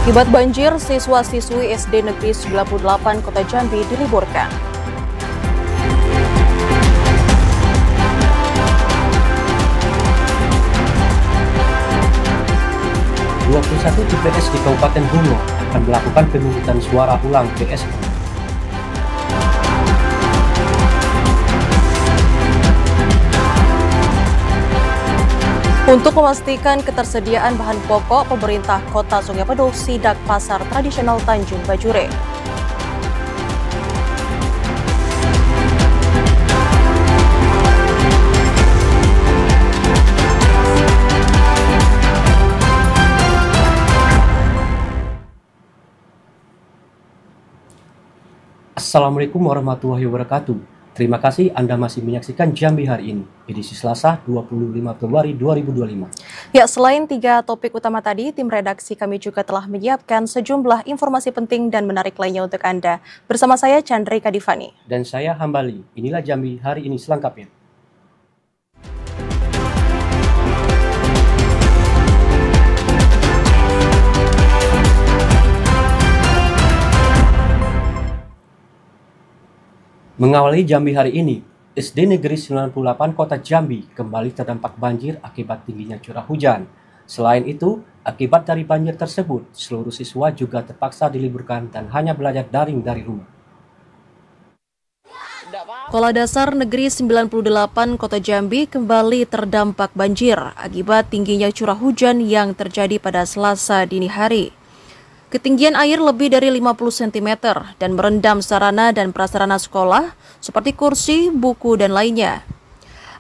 Akibat banjir, siswa-siswi SD Negeri 98 Kota Jambi diliburkan. Satu TPS di Kabupaten Bungo akan melakukan pemungutan suara ulang PSU. Untuk memastikan ketersediaan bahan pokok, pemerintah Kota Sungai Penuh sidak pasar tradisional Tanjung Bajure. Assalamualaikum warahmatullahi wabarakatuh. Terima kasih Anda masih menyaksikan Jambi hari ini, edisi Selasa 25 Februari 2025. Ya, selain 3 topik utama tadi, tim redaksi kami juga telah menyiapkan sejumlah informasi penting dan menarik lainnya untuk Anda. Bersama saya Chandrika Divani. Dan saya Hambali. Inilah Jambi hari ini selengkapnya. Mengawali Jambi hari ini, SD Negeri 98 Kota Jambi kembali terdampak banjir akibat tingginya curah hujan. Selain itu, akibat dari banjir tersebut, seluruh siswa juga terpaksa diliburkan dan hanya belajar daring dari rumah. Sekolah Dasar Negeri 98 Kota Jambi kembali terdampak banjir akibat tingginya curah hujan yang terjadi pada Selasa dini hari. Ketinggian air lebih dari 50 cm dan merendam sarana dan prasarana sekolah seperti kursi, buku, dan lainnya.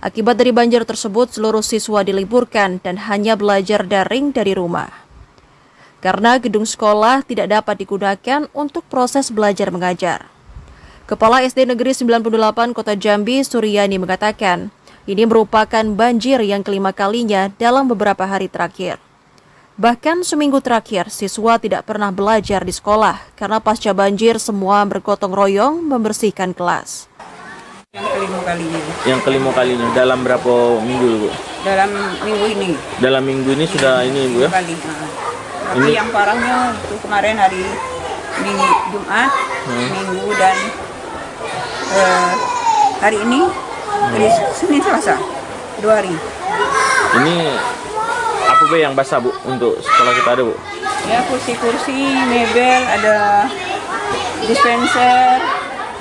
Akibat dari banjir tersebut, seluruh siswa diliburkan dan hanya belajar daring dari rumah. Karena gedung sekolah tidak dapat digunakan untuk proses belajar mengajar. Kepala SD Negeri 98 Kota Jambi, Suryani, mengatakan, ini merupakan banjir yang kelima kalinya dalam beberapa hari terakhir. Bahkan seminggu terakhir, siswa tidak pernah belajar di sekolah karena pasca banjir semua bergotong royong membersihkan kelas. Yang kelima kalinya dalam berapa minggu, Bu? Dalam minggu ini. Dalam minggu ini sudah ini, Bu, ya? Kali. Tapi yang parahnya itu kemarin hari Jumat, Minggu, dan hari ini, hari Senin, Selasa, 2 hari. Ini apa Bu yang basah, Bu, untuk sekolah kita ada, Bu? Ya, kursi-kursi, mebel, ada dispenser,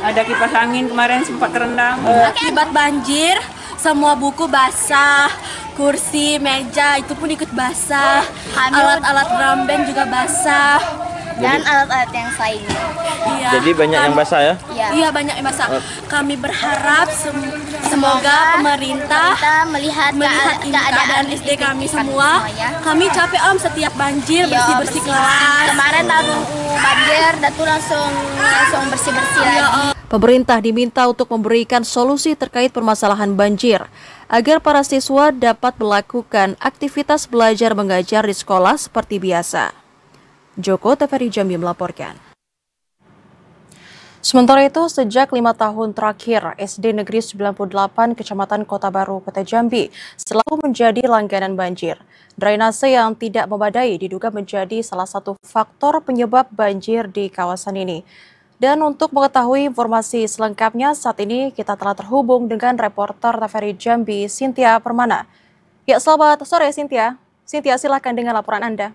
ada kipas angin kemarin sempat terendam. Akibat banjir, semua buku basah, kursi, meja itu pun ikut basah, alat-alat drum band juga basah, dan alat-alat yang lainnya. Iya, jadi banyak yang basah ya? Iya, banyak yang basah. Kami berharap semoga pemerintah melihat keadaan SD kami semua. Kami capek setiap banjir, bersih-bersih kelas. Kemarin tahu banjir, datu langsung bersih-bersih lagi. Pemerintah diminta untuk memberikan solusi terkait permasalahan banjir agar para siswa dapat melakukan aktivitas belajar mengajar di sekolah seperti biasa. Joko TVRI Jambi melaporkan. Sementara itu, sejak 5 tahun terakhir, SD Negeri 98 Kecamatan Kota Baru, Kota Jambi selalu menjadi langganan banjir. Drainase yang tidak memadai diduga menjadi salah satu faktor penyebab banjir di kawasan ini. Dan untuk mengetahui informasi selengkapnya, saat ini kita telah terhubung dengan reporter TVRI Jambi, Cynthia Permana. Ya, selamat sore Cynthia. Cynthia, silakan dengan laporan Anda.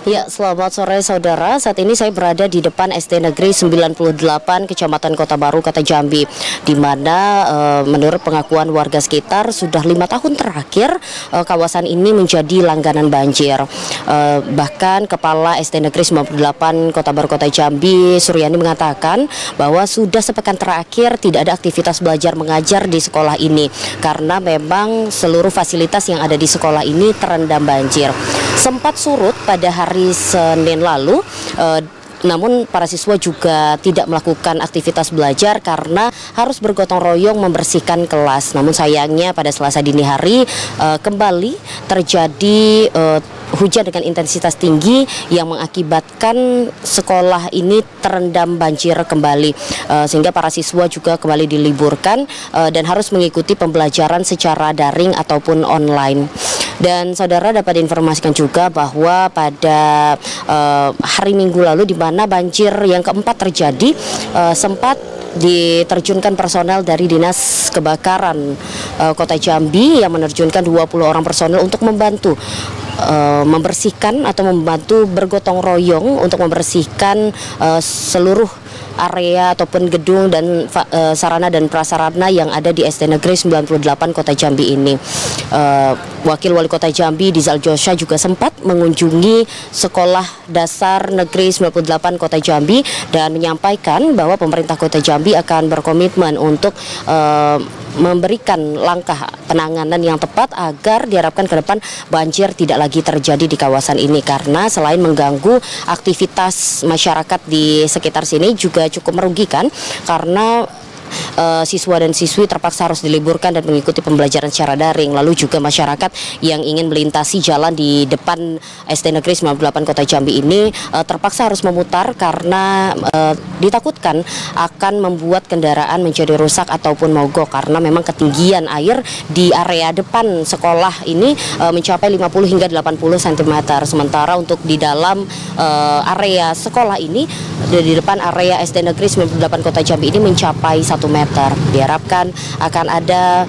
Ya, selamat sore saudara. Saat ini saya berada di depan SD Negeri 98 Kecamatan Kota Baru, Kota Jambi, di mana menurut pengakuan warga sekitar sudah 5 tahun terakhir kawasan ini menjadi langganan banjir. Bahkan Kepala SD Negeri 98 Kota Baru, Kota Jambi, Suryani, mengatakan bahwa sudah sepekan terakhir tidak ada aktivitas belajar mengajar di sekolah ini karena memang seluruh fasilitas yang ada di sekolah ini terendam banjir. Sempat surut pada hari Senin lalu, namun para siswa juga tidak melakukan aktivitas belajar karena harus bergotong royong membersihkan kelas. Namun sayangnya pada Selasa dini hari kembali terjadi hujan dengan intensitas tinggi yang mengakibatkan sekolah ini terendam banjir kembali, sehingga para siswa juga kembali diliburkan dan harus mengikuti pembelajaran secara daring ataupun online. Dan saudara dapat diinformasikan juga bahwa pada hari Minggu lalu di mana banjir yang keempat terjadi, sempat diterjunkan personel dari Dinas Kebakaran Kota Jambi yang menerjunkan 20 orang personel untuk membantu membersihkan atau membantu bergotong royong untuk membersihkan seluruh area ataupun gedung dan sarana dan prasarana yang ada di SD Negeri 98 Kota Jambi ini. Wakil Wali Kota Jambi Dizal Josha juga sempat mengunjungi Sekolah Dasar Negeri 98 Kota Jambi dan menyampaikan bahwa pemerintah Kota Jambi akan berkomitmen untuk memberikan langkah penanganan yang tepat agar diharapkan ke depan banjir tidak lagi terjadi di kawasan ini, karena selain mengganggu aktivitas masyarakat di sekitar sini juga cukup merugikan karena siswa dan siswi terpaksa harus diliburkan dan mengikuti pembelajaran secara daring. Lalu juga masyarakat yang ingin melintasi jalan di depan SD Negeri 98 Kota Jambi ini terpaksa harus memutar karena ditakutkan akan membuat kendaraan menjadi rusak ataupun mogok, karena memang ketinggian air di area depan sekolah ini mencapai 50 hingga 80 cm. Sementara untuk di dalam area sekolah ini, di depan area SD Negeri 98 Kota Jambi ini mencapai 1 meter. Diharapkan akan ada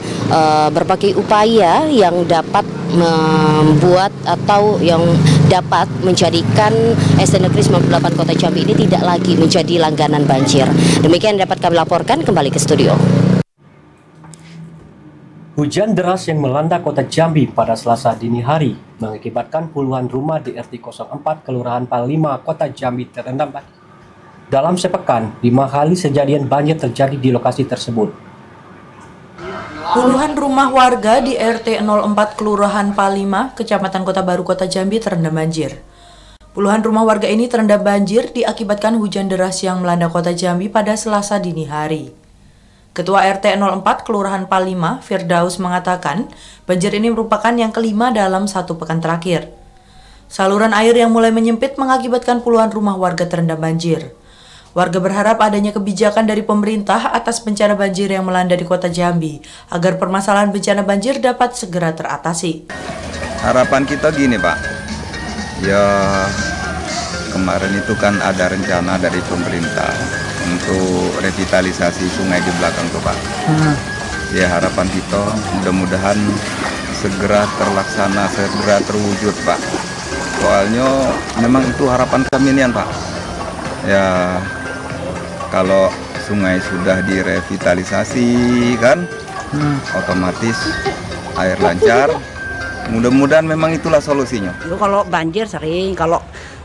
berbagai upaya yang dapat membuat atau yang dapat menjadikan SD Negeri 98 Kota Jambi ini tidak lagi menjadi langganan banjir. Demikian dapat kami laporkan, kembali ke studio. Hujan deras yang melanda Kota Jambi pada Selasa dini hari mengakibatkan puluhan rumah di RT 04 Kelurahan Palima Kota Jambi terendam banjir. Dalam sepekan, 5 kali kejadian banjir terjadi di lokasi tersebut. Puluhan rumah warga di RT 04 Kelurahan Palima, Kecamatan Kota Baru, Kota Jambi terendam banjir. Puluhan rumah warga ini terendam banjir diakibatkan hujan deras yang melanda Kota Jambi pada Selasa dini hari. Ketua RT 04 Kelurahan Palima, Firdaus, mengatakan banjir ini merupakan yang kelima dalam 1 pekan terakhir. Saluran air yang mulai menyempit mengakibatkan puluhan rumah warga terendam banjir. Warga berharap adanya kebijakan dari pemerintah atas bencana banjir yang melanda di Kota Jambi agar permasalahan bencana banjir dapat segera teratasi. Harapan kita gini, Pak. Ya, kemarin itu kan ada rencana dari pemerintah untuk revitalisasi sungai di belakang tuh, Pak. Ya, harapan kita mudah-mudahan segera terlaksana, segera terwujud, Pak. Soalnya memang itu harapan kami nih, Pak. Ya, kalau sungai sudah direvitalisasi kan, otomatis air lancar. Mudah-mudahan memang itulah solusinya. Kalau banjir sering, kalau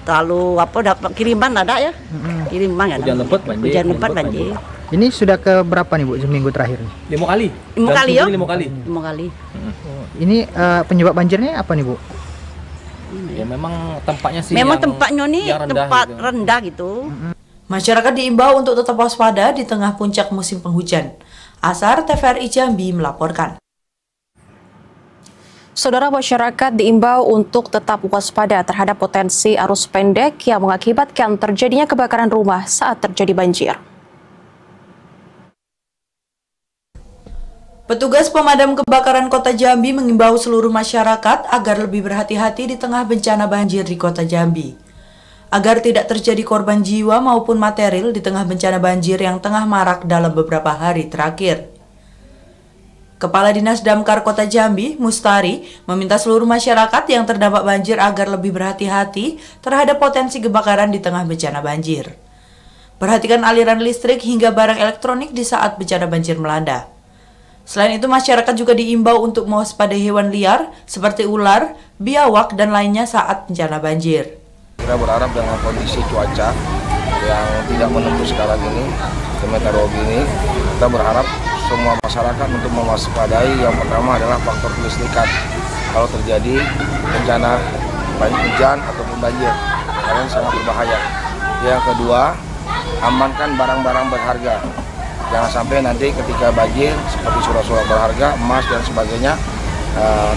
terlalu dapat kiriman ada ya, kiriman ya. Hujan lebat banjir. Hujan lebat banjir. Ini sudah ke berapa nih Bu, seminggu terakhir? 5 kali. 5 kali ya? 5 kali. 5 kali. Ini penyebab banjirnya apa nih Bu? Ya memang tempatnya sih. Memang tempatnya nih tempat gitu. rendah gitu. Masyarakat diimbau untuk tetap waspada di tengah puncak musim penghujan. Asar TVRI Jambi melaporkan. Saudara, masyarakat diimbau untuk tetap waspada terhadap potensi arus pendek yang mengakibatkan terjadinya kebakaran rumah saat terjadi banjir. Petugas pemadam kebakaran Kota Jambi mengimbau seluruh masyarakat agar lebih berhati-hati di tengah bencana banjir di Kota Jambi. Agar tidak terjadi korban jiwa maupun material di tengah bencana banjir yang tengah marak dalam beberapa hari terakhir. Kepala Dinas Damkar Kota Jambi, Mustari, meminta seluruh masyarakat yang terdampak banjir agar lebih berhati-hati terhadap potensi kebakaran di tengah bencana banjir. Perhatikan aliran listrik hingga barang elektronik di saat bencana banjir melanda. Selain itu, masyarakat juga diimbau untuk mewaspadai hewan liar seperti ular, biawak, dan lainnya saat bencana banjir. Kita berharap dengan kondisi cuaca yang tidak menentu sekarang ini, meteorologi ini, kita berharap semua masyarakat untuk mewaspadai. Yang pertama adalah faktor kelistrikan. Kalau terjadi bencana hujan ataupun banjir, karena ini sangat berbahaya. Yang kedua, amankan barang-barang berharga. Jangan sampai nanti ketika banjir seperti surat-surat berharga, emas dan sebagainya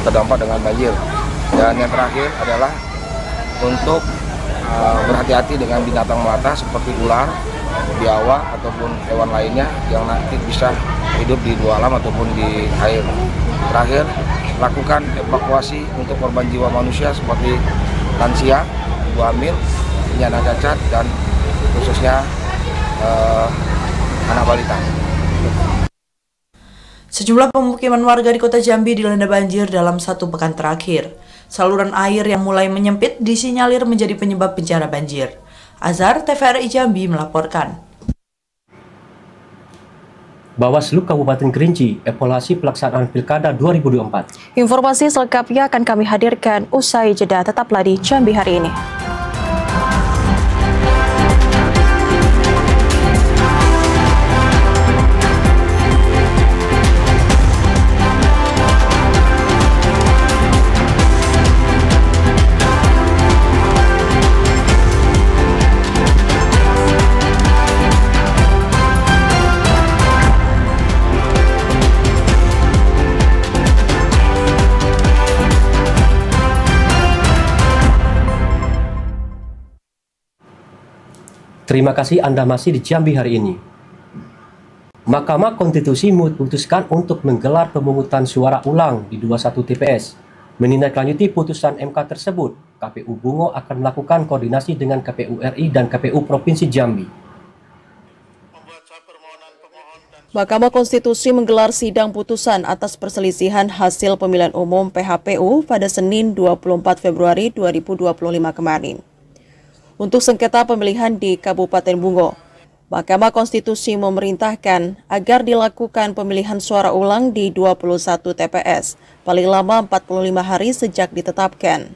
terdampak dengan banjir. Dan yang terakhir adalah untuk berhati-hati dengan binatang melata seperti ular, biawak ataupun hewan lainnya yang nanti bisa hidup di dua alam ataupun di air. Terakhir, lakukan evakuasi untuk korban jiwa manusia seperti lansia, ibu hamil, penyandang cacat, dan khususnya anak balita. Sejumlah pemukiman warga di Kota Jambi dilanda banjir dalam 1 pekan terakhir. Saluran air yang mulai menyempit disinyalir menjadi penyebab bencana banjir. Azhar, TVRI Jambi melaporkan. Bawaslu Kabupaten Kerinci evaluasi pelaksanaan Pilkada 2024. Informasi selengkapnya akan kami hadirkan usai jeda. Tetaplah di Jambi hari ini. Terima kasih Anda masih di Jambi hari ini. Mahkamah Konstitusi memutuskan untuk menggelar pemungutan suara ulang di 21 TPS. Menindaklanjuti putusan MK tersebut, KPU Bungo akan melakukan koordinasi dengan KPU RI dan KPU Provinsi Jambi. Mahkamah Konstitusi menggelar sidang putusan atas perselisihan hasil pemilihan umum PHPU pada Senin 24 Februari 2025 kemarin. Untuk sengketa pemilihan di Kabupaten Bungo, Mahkamah Konstitusi memerintahkan agar dilakukan pemilihan suara ulang di 21 TPS, paling lama 45 hari sejak ditetapkan.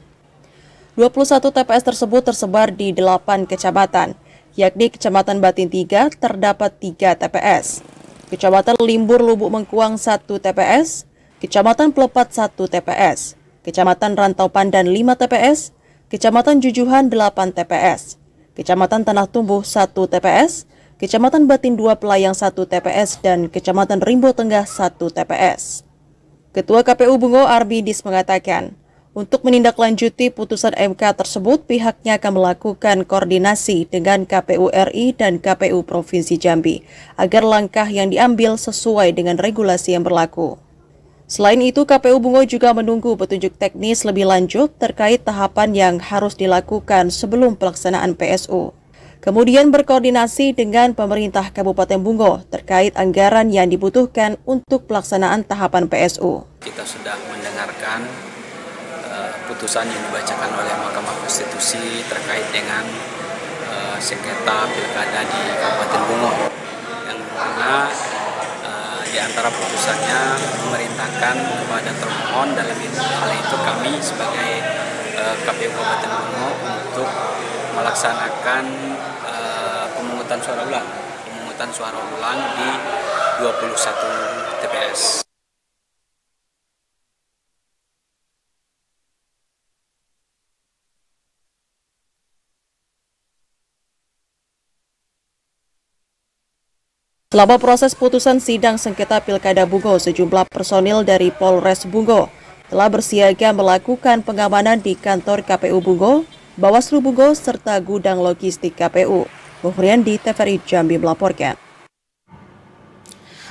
21 TPS tersebut tersebar di 8 kecamatan, yakni Kecamatan Batin 3 terdapat 3 TPS, Kecamatan Limbur Lubuk Mengkuang 1 TPS, Kecamatan Pelepat 1 TPS, Kecamatan Rantau Pandan 5 TPS, Kecamatan Jujuhan 8 TPS, Kecamatan Tanah Tumbuh 1 TPS, Kecamatan Batin 2 Pelayang 1 TPS, dan Kecamatan Rimbo Tengah 1 TPS. Ketua KPU Bungo Arbidis mengatakan, untuk menindaklanjuti putusan MK tersebut, pihaknya akan melakukan koordinasi dengan KPU RI dan KPU Provinsi Jambi, agar langkah yang diambil sesuai dengan regulasi yang berlaku. Selain itu, KPU Bungo juga menunggu petunjuk teknis lebih lanjut terkait tahapan yang harus dilakukan sebelum pelaksanaan PSU. Kemudian berkoordinasi dengan pemerintah Kabupaten Bungo terkait anggaran yang dibutuhkan untuk pelaksanaan tahapan PSU. Kita sudah mendengarkan putusan yang dibacakan oleh Mahkamah Konstitusi terkait dengan sengketa pilkada di Kabupaten Bungo, yang mana di antara putusannya memerintahkan kepada termohon dalam hal itu kami sebagai KPU Kabupaten Bungo untuk melaksanakan pemungutan suara ulang di 21 TPS. Selama proses putusan sidang sengketa Pilkada Bungo, sejumlah personil dari Polres Bungo telah bersiaga melakukan pengamanan di kantor KPU Bungo, Bawaslu Bungo, serta gudang logistik KPU. Muhriandi, TVRI Jambi melaporkan.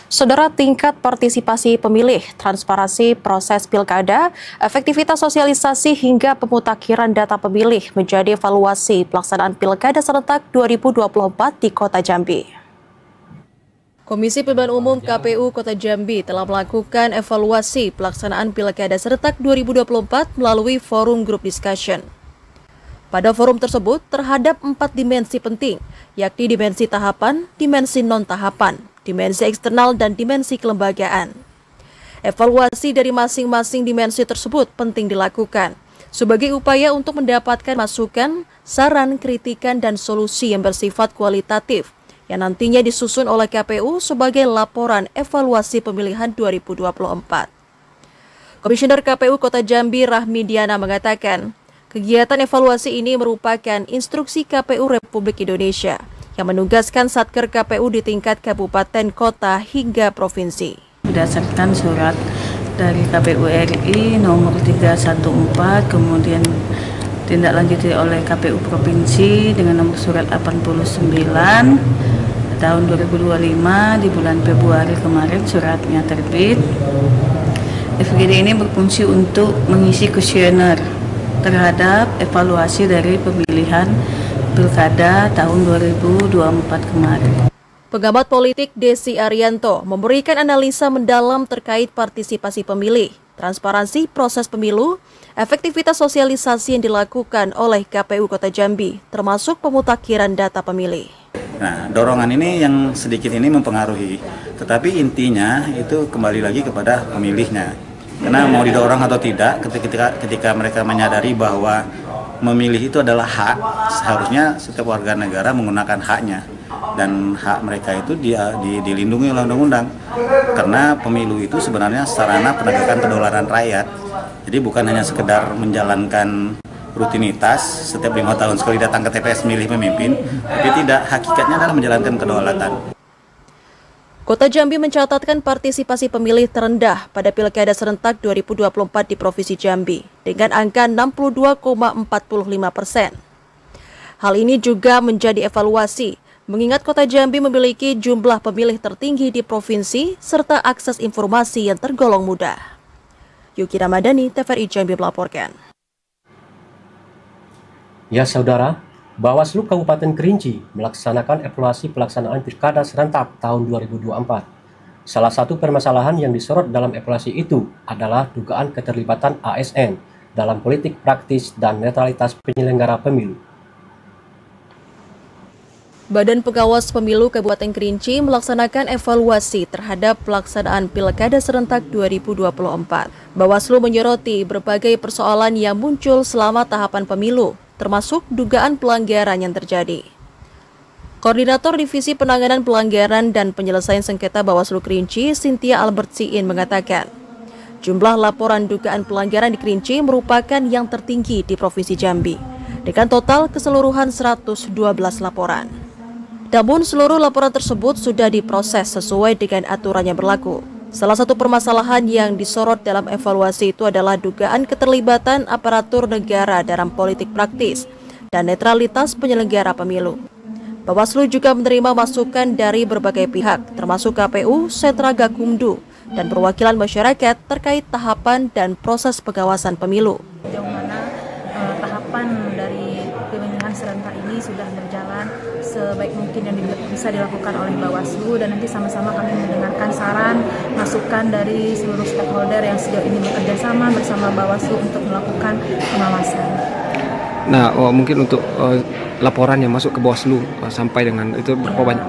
Saudara, tingkat partisipasi pemilih, transparansi proses pilkada, efektivitas sosialisasi hingga pemutakhiran data pemilih menjadi evaluasi pelaksanaan Pilkada serentak 2024 di Kota Jambi. Komisi Pemilihan Umum KPU Kota Jambi telah melakukan evaluasi pelaksanaan Pilkada serentak 2024 melalui forum group discussion. Pada forum tersebut terhadap 4 dimensi penting, yakni dimensi tahapan, dimensi non-tahapan, dimensi eksternal, dan dimensi kelembagaan. Evaluasi dari masing-masing dimensi tersebut penting dilakukan sebagai upaya untuk mendapatkan masukan, saran, kritikan, dan solusi yang bersifat kualitatif yang nantinya disusun oleh KPU sebagai laporan evaluasi pemilihan 2024. Komisioner KPU Kota Jambi Rahmi Diana mengatakan, kegiatan evaluasi ini merupakan instruksi KPU Republik Indonesia yang menugaskan Satker KPU di tingkat kabupaten, kota, hingga provinsi. Berdasarkan surat dari KPU RI nomor 314, kemudian ditindaklanjuti oleh KPU Provinsi dengan nomor surat 89 tahun 2025 di bulan Februari kemarin suratnya terbit. FGD ini berfungsi untuk mengisi kuesioner terhadap evaluasi dari pemilihan Pilkada tahun 2024 kemarin. Pengamat politik Desi Arianto memberikan analisa mendalam terkait partisipasi pemilih, transparansi proses pemilu, efektivitas sosialisasi yang dilakukan oleh KPU Kota Jambi, termasuk pemutakhiran data pemilih. Nah, dorongan ini yang sedikit ini mempengaruhi, tetapi intinya itu kembali lagi kepada pemilihnya. Karena mau didorong atau tidak, ketika mereka menyadari bahwa memilih itu adalah hak, seharusnya setiap warga negara menggunakan haknya. Dan hak mereka itu dilindungi oleh undang-undang. Karena pemilu itu sebenarnya sarana penegakan kedaulatan rakyat. Jadi bukan hanya sekedar menjalankan rutinitas setiap 5 tahun sekali datang ke TPS milih pemimpin, tapi tidak, hakikatnya adalah menjalankan kedaulatan. Kota Jambi mencatatkan partisipasi pemilih terendah pada Pilkada Serentak 2024 di Provinsi Jambi dengan angka 62,45%. Hal ini juga menjadi evaluasi, mengingat Kota Jambi memiliki jumlah pemilih tertinggi di provinsi serta akses informasi yang tergolong mudah. Yuki Ramadhani, TVRI Jambi melaporkan. Ya saudara, Bawaslu Kabupaten Kerinci melaksanakan evaluasi pelaksanaan Pilkada Serentak tahun 2024. Salah satu permasalahan yang disorot dalam evaluasi itu adalah dugaan keterlibatan ASN dalam politik praktis dan netralitas penyelenggara pemilu. Badan Pengawas Pemilu Kabupaten Kerinci melaksanakan evaluasi terhadap pelaksanaan Pilkada Serentak 2024. Bawaslu menyoroti berbagai persoalan yang muncul selama tahapan pemilu, termasuk dugaan pelanggaran yang terjadi. Koordinator Divisi Penanganan Pelanggaran dan Penyelesaian Sengketa Bawaslu Kerinci, Cynthia Albertsiin mengatakan, jumlah laporan dugaan pelanggaran di Kerinci merupakan yang tertinggi di Provinsi Jambi, dengan total keseluruhan 112 laporan. Namun seluruh laporan tersebut sudah diproses sesuai dengan aturan yang berlaku. Salah satu permasalahan yang disorot dalam evaluasi itu adalah dugaan keterlibatan aparatur negara dalam politik praktis dan netralitas penyelenggara pemilu. Bawaslu juga menerima masukan dari berbagai pihak, termasuk KPU, Sentra Gakumdu, dan perwakilan masyarakat terkait tahapan dan proses pengawasan pemilu. Sejauh mana tahapan dari pemilihan serentak ini sudah berjalan sebaik mungkin yang bisa dilakukan oleh Bawaslu, dan nanti sama-sama kami mendengarkan saran, masukan dari seluruh stakeholder yang sejauh ini bekerja sama bersama Bawaslu untuk melakukan pengawasan. Nah, mungkin untuk laporan yang masuk ke Bawaslu sampai dengan itu berapa banyak?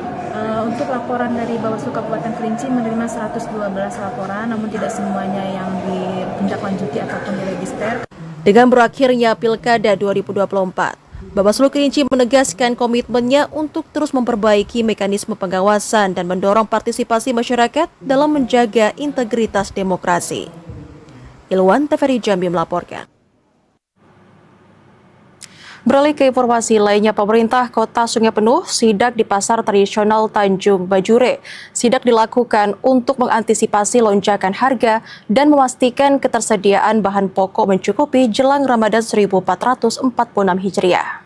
Untuk laporan dari Bawaslu Kabupaten Kerinci menerima 112 laporan, namun tidak semuanya yang ditindaklanjuti ataupun diregister. Dengan berakhirnya Pilkada 2024, Bawaslu Kerinci menegaskan komitmennya untuk terus memperbaiki mekanisme pengawasan dan mendorong partisipasi masyarakat dalam menjaga integritas demokrasi. Ilwan, TVRI Jambi melaporkan. Beralih ke informasi lainnya, pemerintah Kota Sungai Penuh sidak di Pasar Tradisional Tanjung Bajure. Sidak dilakukan untuk mengantisipasi lonjakan harga dan memastikan ketersediaan bahan pokok mencukupi jelang Ramadan 1446 Hijriah.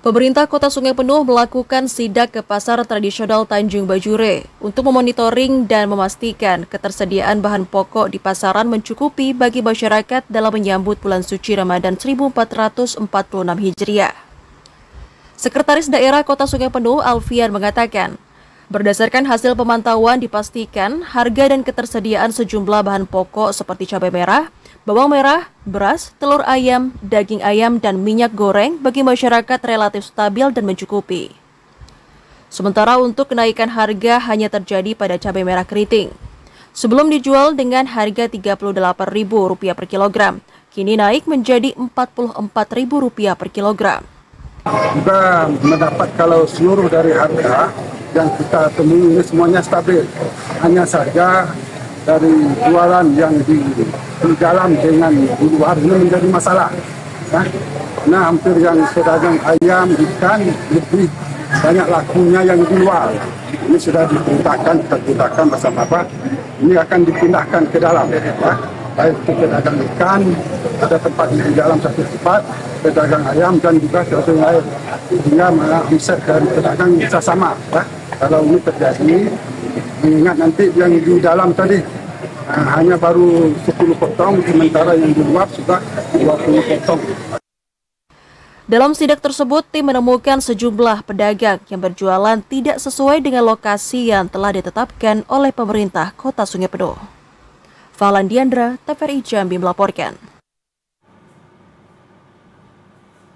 Pemerintah Kota Sungai Penuh melakukan sidak ke Pasar Tradisional Tanjung Bajure untuk memonitoring dan memastikan ketersediaan bahan pokok di pasaran mencukupi bagi masyarakat dalam menyambut bulan suci Ramadan 1446 Hijriah. Sekretaris Daerah Kota Sungai Penuh, Alfian, mengatakan, berdasarkan hasil pemantauan dipastikan harga dan ketersediaan sejumlah bahan pokok seperti cabai merah, bawang merah, beras, telur ayam, daging ayam, dan minyak goreng bagi masyarakat relatif stabil dan mencukupi. Sementara untuk kenaikan harga hanya terjadi pada cabai merah keriting. Sebelum dijual dengan harga Rp38.000 per kilogram, kini naik menjadi Rp44.000 per kilogram. Kita mendapat kalau seluruh dari harga yang kita temui ini semuanya stabil. Hanya saja dari jualan yang di dalam dengan di luar ini menjadi masalah. Nah, hampir yang pedagang ayam, ikan lebih banyak lakunya yang di luar. Ini sudah diperintahkan, kita bersama apa? Ini akan dipindahkan ke dalam. baik itu pedagang ikan, ada tempat di dalam satu tempat, pedagang ayam dan juga sesuatu yang lain. Sehingga omset dari pedagang bisa sama. Ya. Kalau ini terjadi, mengingat nanti yang di dalam tadi hanya baru 10 potong, sementara yang di luar sudah 20 potong. Dalam sidak tersebut, tim menemukan sejumlah pedagang yang berjualan tidak sesuai dengan lokasi yang telah ditetapkan oleh pemerintah Kota Sungai Penuh. Falan Diandra, TVRI Jambi melaporkan.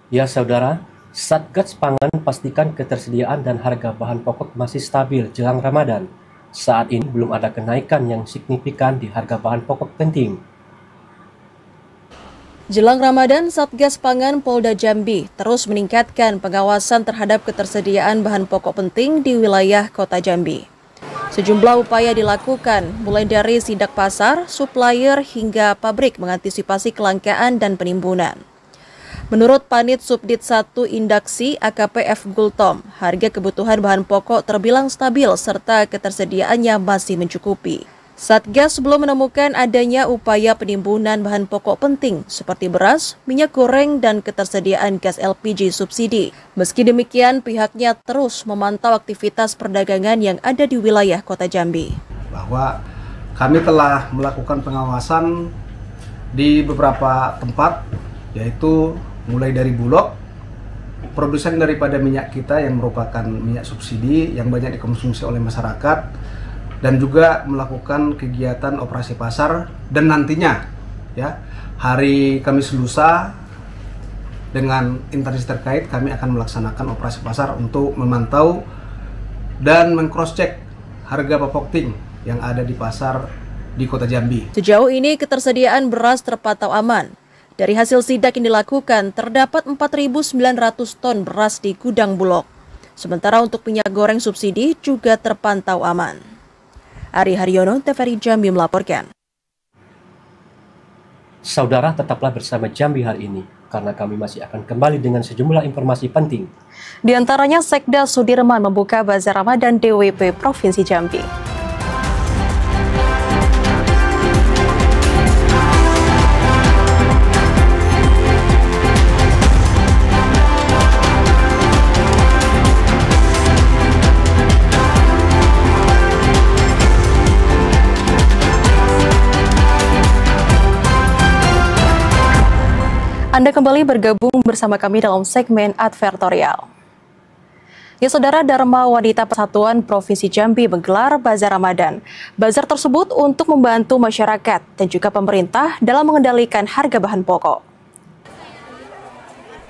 Ya saudara, Satgas Pangan pastikan ketersediaan dan harga bahan pokok masih stabil jelang Ramadan. Saat ini belum ada kenaikan yang signifikan di harga bahan pokok penting. Jelang Ramadan, Satgas Pangan Polda Jambi terus meningkatkan pengawasan terhadap ketersediaan bahan pokok penting di wilayah Kota Jambi. Sejumlah upaya dilakukan, mulai dari sidak pasar, supplier, hingga pabrik mengantisipasi kelangkaan dan penimbunan. Menurut Panit Subdit 1 Indaksi AKPF Gultom, harga kebutuhan bahan pokok terbilang stabil serta ketersediaannya masih mencukupi. Satgas belum menemukan adanya upaya penimbunan bahan pokok penting seperti beras, minyak goreng, dan ketersediaan gas LPG subsidi. Meski demikian, pihaknya terus memantau aktivitas perdagangan yang ada di wilayah Kota Jambi. Bahwa kami telah melakukan pengawasan di beberapa tempat, yaitu mulai dari Bulog, produsen daripada minyak kita yang merupakan minyak subsidi yang banyak dikonsumsi oleh masyarakat, dan juga melakukan kegiatan operasi pasar, dan nantinya ya hari Kamis lusa dengan instansi terkait kami akan melaksanakan operasi pasar untuk memantau dan meng-cross-check harga pokok yang ada di pasar di Kota Jambi. Sejauh ini ketersediaan beras terpantau aman. Dari hasil sidak yang dilakukan, terdapat 4.900 ton beras di gudang Bulog. Sementara untuk minyak goreng subsidi juga terpantau aman. Ari Haryono, TVRI Jambi melaporkan. Saudara, tetaplah bersama Jambi hari ini, karena kami masih akan kembali dengan sejumlah informasi penting. Di antaranya, Sekda Sudirman membuka Bazar Ramadan DWP Provinsi Jambi. Anda kembali bergabung bersama kami dalam segmen advertorial. Ya saudara, Dharma Wanita Persatuan Provinsi Jambi menggelar Bazar Ramadan. Bazar tersebut untuk membantu masyarakat dan juga pemerintah dalam mengendalikan harga bahan pokok.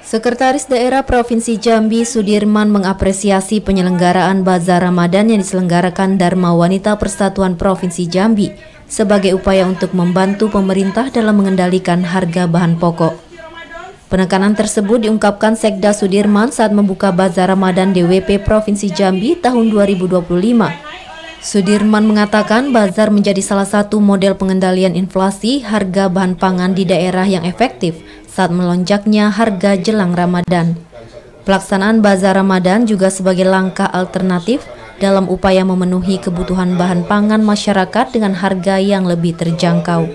Sekretaris Daerah Provinsi Jambi Sudirman mengapresiasi penyelenggaraan Bazar Ramadan yang diselenggarakan Dharma Wanita Persatuan Provinsi Jambi sebagai upaya untuk membantu pemerintah dalam mengendalikan harga bahan pokok. Penekanan tersebut diungkapkan Sekda Sudirman saat membuka Bazar Ramadan DWP Provinsi Jambi tahun 2025. Sudirman mengatakan bazar menjadi salah satu model pengendalian inflasi harga bahan pangan di daerah yang efektif saat melonjaknya harga jelang Ramadan. Pelaksanaan Bazar Ramadan juga sebagai langkah alternatif dalam upaya memenuhi kebutuhan bahan pangan masyarakat dengan harga yang lebih terjangkau.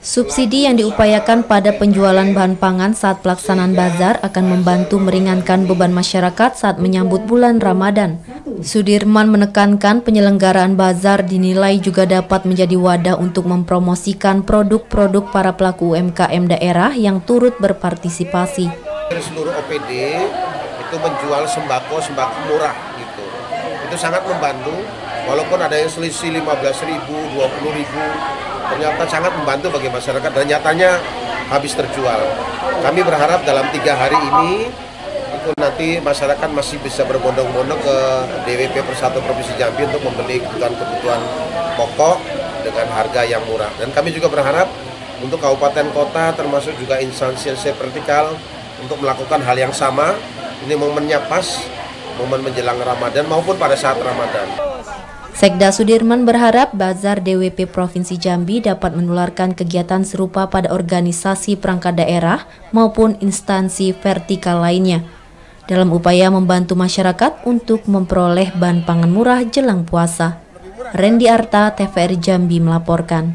Subsidi yang diupayakan pada penjualan bahan pangan saat pelaksanaan bazar akan membantu meringankan beban masyarakat saat menyambut bulan Ramadan. Sudirman menekankan penyelenggaraan bazar dinilai juga dapat menjadi wadah untuk mempromosikan produk-produk para pelaku UMKM daerah yang turut berpartisipasi. Seluruh OPD itu menjual sembako murah gitu. Itu sangat membantu, walaupun ada yang selisih 15.000, 20.000. Ternyata sangat membantu bagi masyarakat dan nyatanya habis terjual. Kami berharap dalam 3 hari ini itu nanti masyarakat masih bisa berbondong-bondong ke DWP Persatuan Provinsi Jambi untuk membeli kebutuhan pokok dengan harga yang murah. Dan kami juga berharap untuk kabupaten kota termasuk juga instansi vertikal untuk melakukan hal yang sama. Ini momennya pas, momen menjelang Ramadan maupun pada saat Ramadan. Sekda Sudirman berharap Bazar DWP Provinsi Jambi dapat menularkan kegiatan serupa pada organisasi perangkat daerah maupun instansi vertikal lainnya dalam upaya membantu masyarakat untuk memperoleh bahan pangan murah jelang puasa. Randy Arta, TVRI Jambi melaporkan.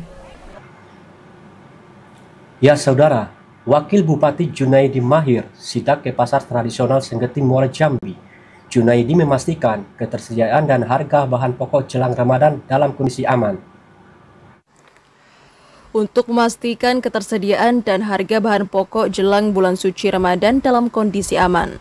Ya saudara, Wakil Bupati Junaidi Mahir sidak ke pasar tradisional Senggeti Muara Jambi. Junaidi memastikan ketersediaan dan harga bahan pokok jelang Ramadan dalam kondisi aman. Untuk memastikan ketersediaan dan harga bahan pokok jelang bulan suci Ramadan dalam kondisi aman,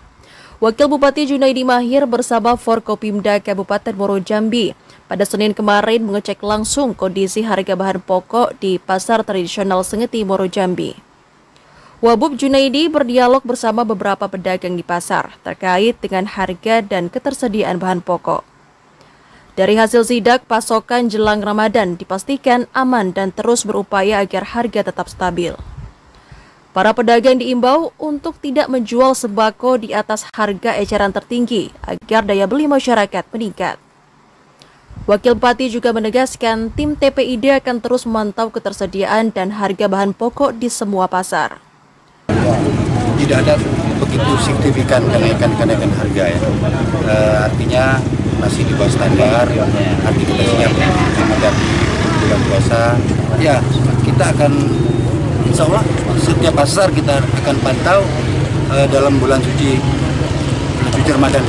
Wakil Bupati Junaidi Mahir bersama Forkopimda Kabupaten Muaro Jambi pada Senin kemarin mengecek langsung kondisi harga bahan pokok di pasar tradisional Senggeti Muaro Jambi. Wabub Junaidi berdialog bersama beberapa pedagang di pasar terkait dengan harga dan ketersediaan bahan pokok. Dari hasil sidak, pasokan jelang Ramadan dipastikan aman dan terus berupaya agar harga tetap stabil. Para pedagang diimbau untuk tidak menjual sembako di atas harga eceran tertinggi agar daya beli masyarakat meningkat. Wakil Bupati juga menegaskan tim TPID akan terus memantau ketersediaan dan harga bahan pokok di semua pasar. Tidak ada begitu signifikan kenaikan harga ya. Artinya masih di bawah standar, arti kita siap menghadapi bulan puasa. Ya, kita akan insya Allah setiap pasar kita akan pantau dalam bulan suci Ramadan.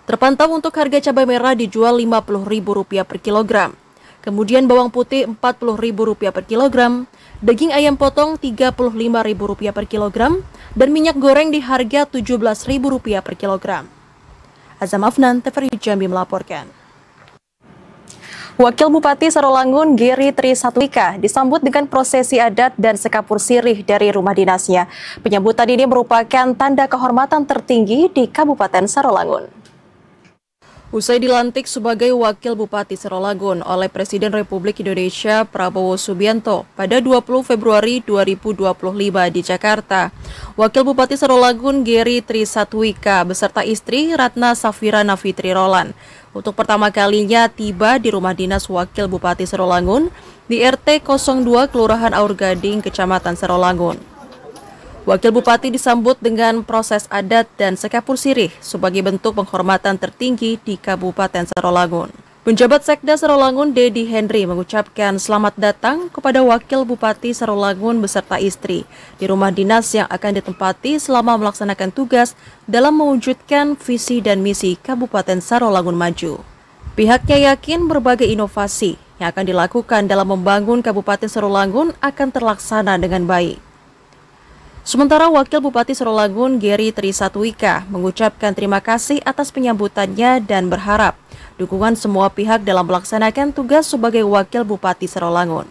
Terpantau untuk harga cabai merah dijual Rp50.000 per kilogram. Kemudian bawang putih Rp40.000 per kilogram, daging ayam potong Rp35.000 per kilogram, dan minyak goreng di harga Rp17.000 per kilogram. Azam Afnan, TVRI Jambi melaporkan. Wakil Bupati Sarolangun Geri Trisatwika disambut dengan prosesi adat dan sekapur sirih dari rumah dinasnya. Penyambutan ini merupakan tanda kehormatan tertinggi di Kabupaten Sarolangun. Usai dilantik sebagai Wakil Bupati Sarolangun oleh Presiden Republik Indonesia Prabowo Subianto pada 20 Februari 2025 di Jakarta, Wakil Bupati Sarolangun Geri Trisatwika beserta istri Ratna Safira Nafitri Roland untuk pertama kalinya tiba di rumah dinas Wakil Bupati Sarolangun di RT 02 Kelurahan Aur Gading, Kecamatan Sarolangun. Wakil Bupati disambut dengan proses adat dan sekapur sirih sebagai bentuk penghormatan tertinggi di Kabupaten Sarolangun. Penjabat Sekda Sarolangun Dedi Henry mengucapkan selamat datang kepada Wakil Bupati Sarolangun beserta istri di rumah dinas yang akan ditempati selama melaksanakan tugas dalam mewujudkan visi dan misi Kabupaten Sarolangun maju. Pihaknya yakin berbagai inovasi yang akan dilakukan dalam membangun Kabupaten Sarolangun akan terlaksana dengan baik. Sementara Wakil Bupati Sarolangun Geri Trisatwika mengucapkan terima kasih atas penyambutannya dan berharap dukungan semua pihak dalam melaksanakan tugas sebagai Wakil Bupati Sarolangun.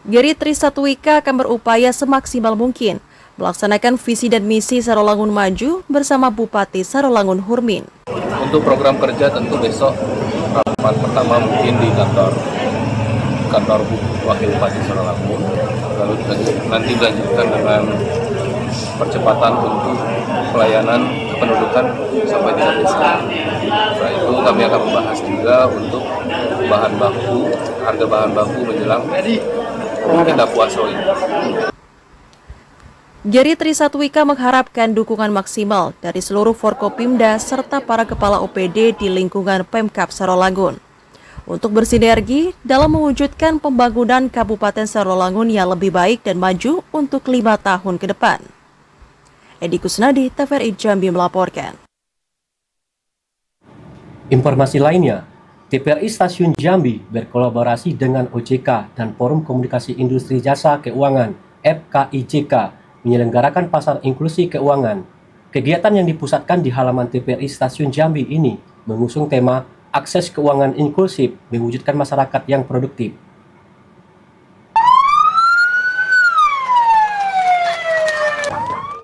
Geri Trisatwika akan berupaya semaksimal mungkin melaksanakan visi dan misi Sarolangun maju bersama Bupati Sarolangun Hurmin. Untuk program kerja tentu besok rapat pertama mungkin di kantor Wakil Bupati Sarolangun, lalu nanti dilanjutkan dengan percepatan untuk pelayanan kependudukan sampai di desa. Setelah itu kami akan membahas juga untuk bahan baku, harga bahan baku menjelang kita puasa ini. Geri Trisatwika mengharapkan dukungan maksimal dari seluruh Forkopimda serta para kepala OPD di lingkungan Pemkab Sarolangun untuk bersinergi dalam mewujudkan pembangunan Kabupaten Sarolangun yang lebih baik dan maju untuk 5 tahun ke depan. Edi Kusnadi, TVRI Jambi melaporkan. Informasi lainnya, TPRI Stasiun Jambi berkolaborasi dengan OJK dan Forum Komunikasi Industri Jasa Keuangan (FKIJK) menyelenggarakan pasar inklusi keuangan. Kegiatan yang dipusatkan di halaman TPRI Stasiun Jambi ini mengusung tema akses keuangan inklusif mewujudkan masyarakat yang produktif.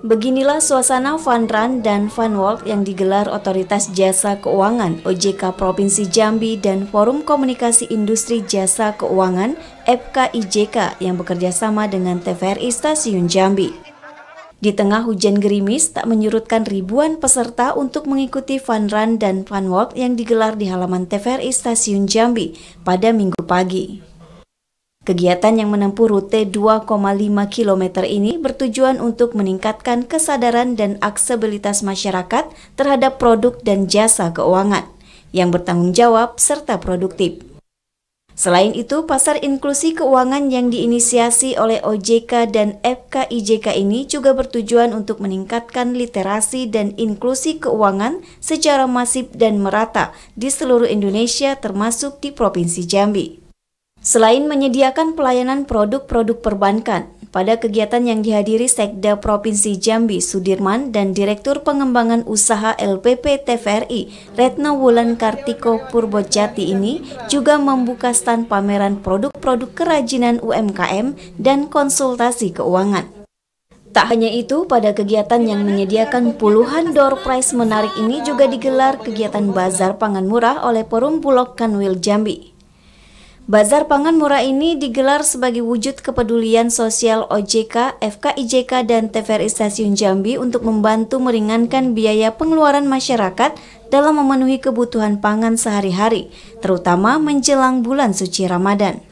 Beginilah suasana Fun Run dan Fun Walk yang digelar Otoritas Jasa Keuangan OJK Provinsi Jambi dan Forum Komunikasi Industri Jasa Keuangan FKIJK yang bekerja sama dengan TVRI Stasiun Jambi. Di tengah hujan gerimis tak menyurutkan ribuan peserta untuk mengikuti Fun Run dan Fun Walk yang digelar di halaman TVRI Stasiun Jambi pada Minggu pagi. Kegiatan yang menempuh rute 2,5 km ini bertujuan untuk meningkatkan kesadaran dan aksesibilitas masyarakat terhadap produk dan jasa keuangan yang bertanggung jawab serta produktif. Selain itu, pasar inklusi keuangan yang diinisiasi oleh OJK dan FKIJK ini juga bertujuan untuk meningkatkan literasi dan inklusi keuangan secara masif dan merata di seluruh Indonesia termasuk di Provinsi Jambi. Selain menyediakan pelayanan produk-produk perbankan, pada kegiatan yang dihadiri Sekda Provinsi Jambi Sudirman dan Direktur Pengembangan Usaha LPP TVRI Retno Wulan Kartiko Purbojati ini juga membuka stand pameran produk-produk kerajinan UMKM dan konsultasi keuangan. Tak hanya itu, pada kegiatan yang menyediakan puluhan door prize menarik ini juga digelar kegiatan Bazar Pangan Murah oleh Perum Bulog Kanwil Jambi. Bazar Pangan Murah ini digelar sebagai wujud kepedulian sosial OJK, FKIJK, dan TVRI Stasiun Jambi untuk membantu meringankan biaya pengeluaran masyarakat dalam memenuhi kebutuhan pangan sehari-hari, terutama menjelang bulan suci Ramadan.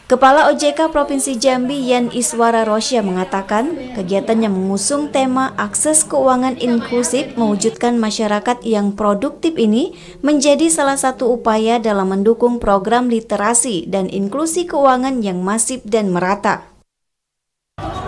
Kepala OJK Provinsi Jambi Yan Iswara Rosya mengatakan, kegiatan yang mengusung tema akses keuangan inklusif mewujudkan masyarakat yang produktif ini menjadi salah satu upaya dalam mendukung program literasi dan inklusi keuangan yang masif dan merata.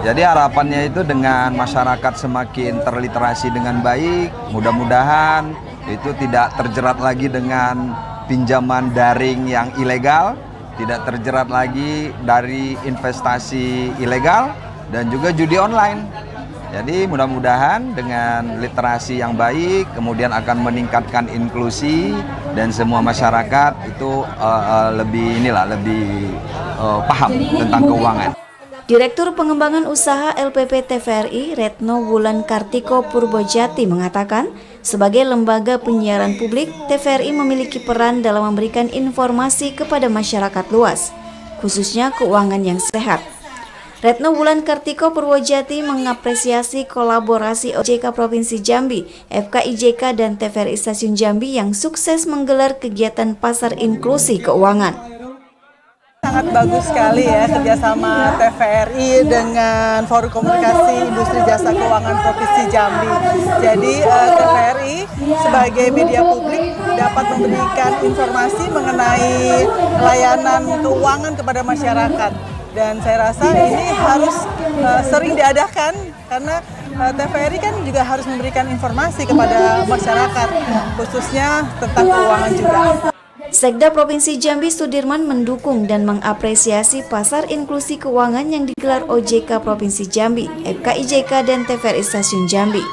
Jadi harapannya itu dengan masyarakat semakin terliterasi dengan baik, mudah-mudahan itu tidak terjerat lagi dengan pinjaman daring yang ilegal, tidak terjerat lagi dari investasi ilegal dan juga judi online. Jadi mudah-mudahan dengan literasi yang baik kemudian akan meningkatkan inklusi dan semua masyarakat itu lebih paham tentang keuangan. Direktur Pengembangan Usaha LPP TVRI Retno Wulan Kartiko Purbojati mengatakan, sebagai lembaga penyiaran publik, TVRI memiliki peran dalam memberikan informasi kepada masyarakat luas, khususnya keuangan yang sehat. Retno Wulan Kartiko Purwojati mengapresiasi kolaborasi OJK Provinsi Jambi, FKIJK, dan TVRI Stasiun Jambi yang sukses menggelar kegiatan pasar inklusi keuangan. Sangat bagus sekali ya kerjasama TVRI dengan Forum Komunikasi Industri Jasa Keuangan Provinsi Jambi. Jadi TVRI sebagai media publik dapat memberikan informasi mengenai layanan keuangan kepada masyarakat. Dan saya rasa ini harus sering diadakan karena TVRI kan juga harus memberikan informasi kepada masyarakat, khususnya tentang keuangan juga. Sekda Provinsi Jambi Sudirman mendukung dan mengapresiasi pasar inklusi keuangan yang digelar OJK Provinsi Jambi, FKIJK, dan TVRI Stasiun Jambi.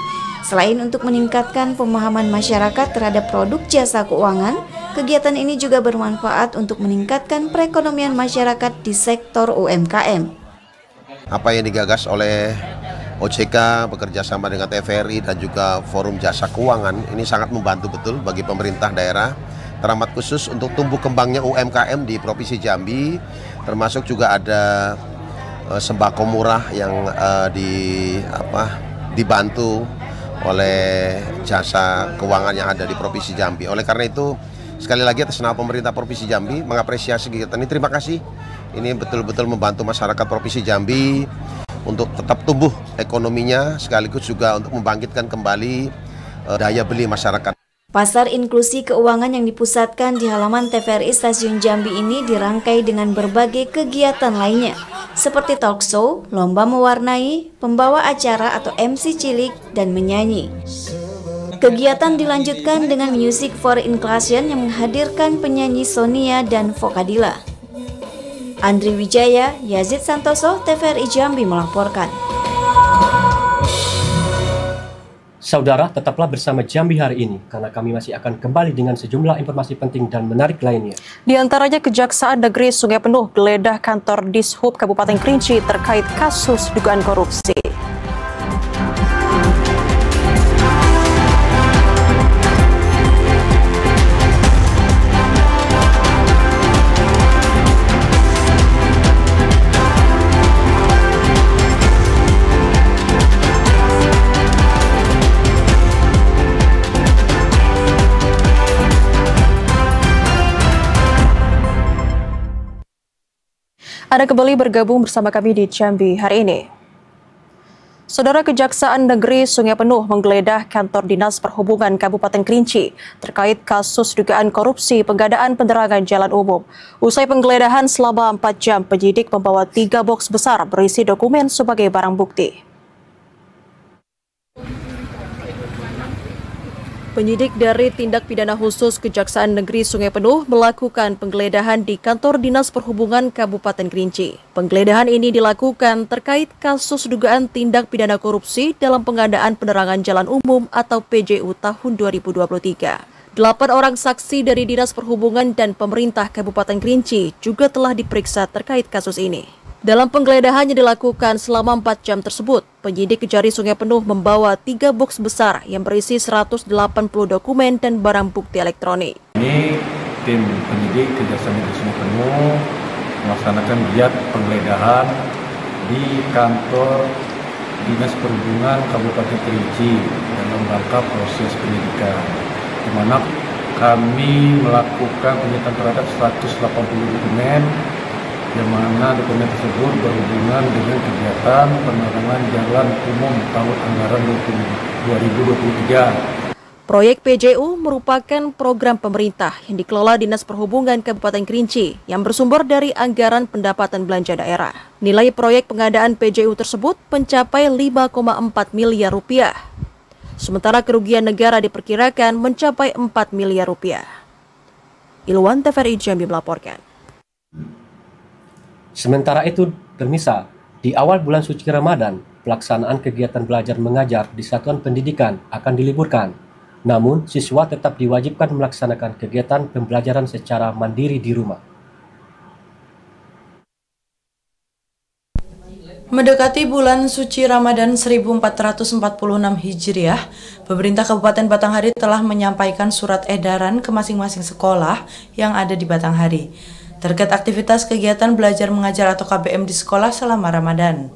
Selain untuk meningkatkan pemahaman masyarakat terhadap produk jasa keuangan, kegiatan ini juga bermanfaat untuk meningkatkan perekonomian masyarakat di sektor UMKM. Apa yang digagas oleh OJK bekerja sama dengan TVRI dan juga Forum Jasa Keuangan ini sangat membantu betul bagi pemerintah daerah, teramat khusus untuk tumbuh kembangnya UMKM di Provinsi Jambi, termasuk juga ada sembako murah yang dibantu oleh jasa keuangan yang ada di Provinsi Jambi. Oleh karena itu, sekali lagi atas nama pemerintah Provinsi Jambi mengapresiasi kegiatan ini. Terima kasih. Ini betul-betul membantu masyarakat Provinsi Jambi untuk tetap tumbuh ekonominya, sekaligus juga untuk membangkitkan kembali daya beli masyarakat. Pasar inklusi keuangan yang dipusatkan di halaman TVRI Stasiun Jambi ini dirangkai dengan berbagai kegiatan lainnya, seperti talk show, lomba mewarnai, pembawa acara atau MC cilik, dan menyanyi. Kegiatan dilanjutkan dengan Music for Inclusion yang menghadirkan penyanyi Sonia dan Vokadila. Andri Wijaya, Yazid Santoso, TVRI Jambi melaporkan. Saudara, tetaplah bersama Jambi hari ini, karena kami masih akan kembali dengan sejumlah informasi penting dan menarik lainnya. Di antaranya, Kejaksaan Negeri Sungai Penuh geledah kantor Dishub Kabupaten Kerinci terkait kasus dugaan korupsi. Anda kembali bergabung bersama kami di Jambi hari ini. Saudara, Kejaksaan Negeri Sungai Penuh menggeledah kantor Dinas Perhubungan Kabupaten Kerinci terkait kasus dugaan korupsi pengadaan penerangan jalan umum. Usai penggeledahan selama 4 jam, penyidik membawa 3 boks besar berisi dokumen sebagai barang bukti. Penyidik dari Tindak Pidana Khusus Kejaksaan Negeri Sungai Penuh melakukan penggeledahan di kantor Dinas Perhubungan Kabupaten Kerinci. Penggeledahan ini dilakukan terkait kasus dugaan tindak pidana korupsi dalam pengadaan penerangan jalan umum atau PJU tahun 2023. 8 orang saksi dari Dinas Perhubungan dan pemerintah Kabupaten Kerinci juga telah diperiksa terkait kasus ini. Dalam penggeledahan yang dilakukan selama 4 jam tersebut, penyidik Kejari Sungai Penuh membawa 3 boks besar yang berisi 180 dokumen dan barang bukti elektronik. Ini tim penyidik Kejaksaan Negeri Sungai Penuh melaksanakan giat penggeledahan di kantor Dinas Perhubungan Kabupaten Kerinci dalam rangka proses penyidikan, di mana kami melakukan penyitaan terhadap 180 dokumen, yang mana dokumen tersebut berhubungan dengan kegiatan penerangan jalan umum tahun anggaran 2023. Proyek PJU merupakan program pemerintah yang dikelola Dinas Perhubungan Kabupaten Kerinci yang bersumber dari anggaran pendapatan belanja daerah. Nilai proyek pengadaan PJU tersebut mencapai 5,4 miliar rupiah. Sementara kerugian negara diperkirakan mencapai 4 miliar rupiah. Ilwan, TVRI Jambi melaporkan. Sementara itu, pemirsa, di awal bulan suci Ramadan, pelaksanaan kegiatan belajar mengajar di satuan pendidikan akan diliburkan. Namun, siswa tetap diwajibkan melaksanakan kegiatan pembelajaran secara mandiri di rumah. Mendekati bulan suci Ramadan 1446 Hijriah, pemerintah Kabupaten Batanghari telah menyampaikan surat edaran ke masing-masing sekolah yang ada di Batanghari terkait aktivitas kegiatan belajar mengajar atau KBM di sekolah selama Ramadan.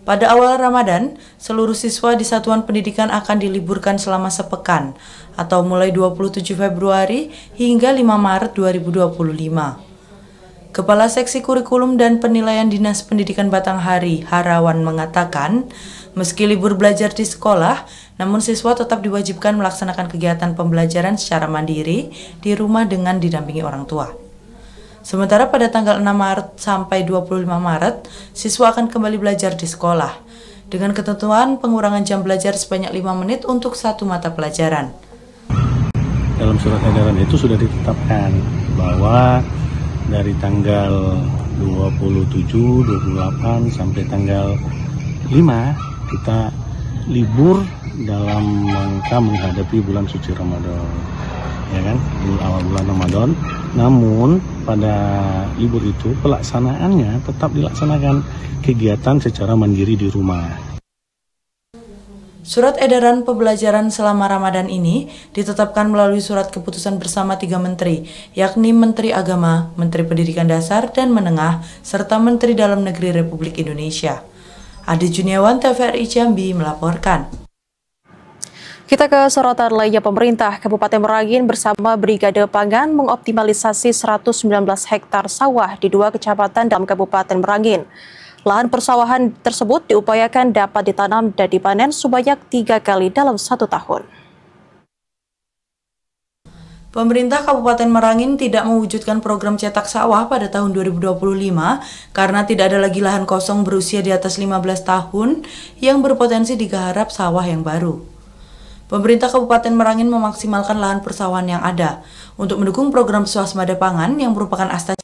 Pada awal Ramadan, seluruh siswa di satuan pendidikan akan diliburkan selama sepekan atau mulai 27 Februari hingga 5 Maret 2025. Kepala Seksi Kurikulum dan Penilaian Dinas Pendidikan Batanghari, Harawan, mengatakan, meski libur belajar di sekolah, namun siswa tetap diwajibkan melaksanakan kegiatan pembelajaran secara mandiri di rumah dengan didampingi orang tua. Sementara pada tanggal 6 Maret sampai 25 Maret, siswa akan kembali belajar di sekolah, dengan ketentuan pengurangan jam belajar sebanyak 5 menit untuk satu mata pelajaran. Dalam surat edaran itu sudah ditetapkan bahwa dari tanggal 27, 28 sampai tanggal 5 kita libur dalam rangka menghadapi bulan suci Ramadan, ya kan, di awal bulan Ramadan. Namun pada libur itu pelaksanaannya tetap dilaksanakan kegiatan secara mandiri di rumah. Surat edaran pembelajaran selama Ramadan ini ditetapkan melalui surat keputusan bersama 3 menteri, yakni Menteri Agama, Menteri Pendidikan Dasar dan Menengah, serta Menteri Dalam Negeri Republik Indonesia. Adi Juniawan, TVRI Jambi melaporkan. Kita ke sorotan lainnya. Pemerintah Kabupaten Merangin bersama Brigade Pangan mengoptimalisasi 119 hektar sawah di 2 kecamatan dalam Kabupaten Merangin. Lahan persawahan tersebut diupayakan dapat ditanam dan dipanen sebanyak 3 kali dalam 1 tahun. Pemerintah Kabupaten Merangin tidak mewujudkan program cetak sawah pada tahun 2025 karena tidak ada lagi lahan kosong berusia di atas 15 tahun yang berpotensi digarap sawah yang baru. Pemerintah Kabupaten Merangin memaksimalkan lahan persawahan yang ada untuk mendukung program swasembada pangan yang merupakan asta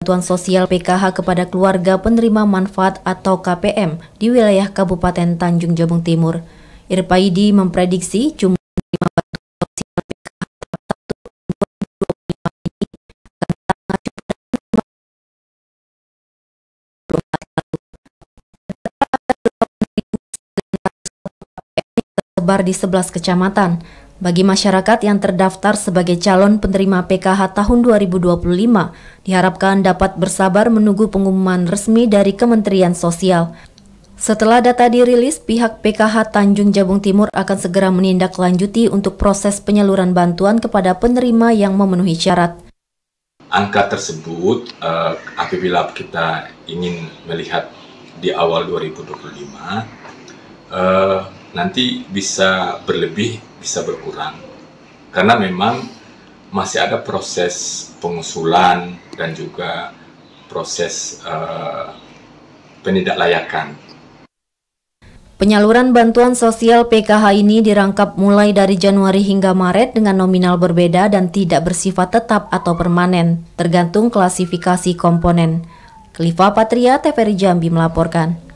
bantuan sosial PKH kepada keluarga penerima manfaat atau KPM di wilayah Kabupaten Tanjung Jabung Timur. Irpaidi memprediksi jumlah penerima bantuan sosial PKH tahap 1 tersebar di 11 kecamatan. Bagi masyarakat yang terdaftar sebagai calon penerima PKH tahun 2025, diharapkan dapat bersabar menunggu pengumuman resmi dari Kementerian Sosial. Setelah data dirilis, pihak PKH Tanjung Jabung Timur akan segera menindaklanjuti untuk proses penyaluran bantuan kepada penerima yang memenuhi syarat. Angka tersebut apabila kita ingin melihat di awal 2025, nanti bisa berlebih, bisa berkurang, karena memang masih ada proses pengusulan dan juga proses penindaklayakan. Penyaluran bantuan sosial PKH ini dirangkap mulai dari Januari hingga Maret dengan nominal berbeda dan tidak bersifat tetap atau permanen, tergantung klasifikasi komponen. Khalifa Patria, TVRI Jambi melaporkan.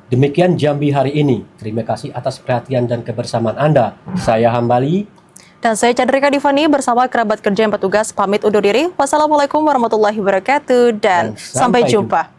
Demikian Jambi hari ini. Terima kasih atas perhatian dan kebersamaan Anda. Saya Hambali. Dan saya Chandrika Divani bersama kerabat kerja yang petugas pamit undur diri. Wassalamualaikum warahmatullahi wabarakatuh dan sampai jumpa.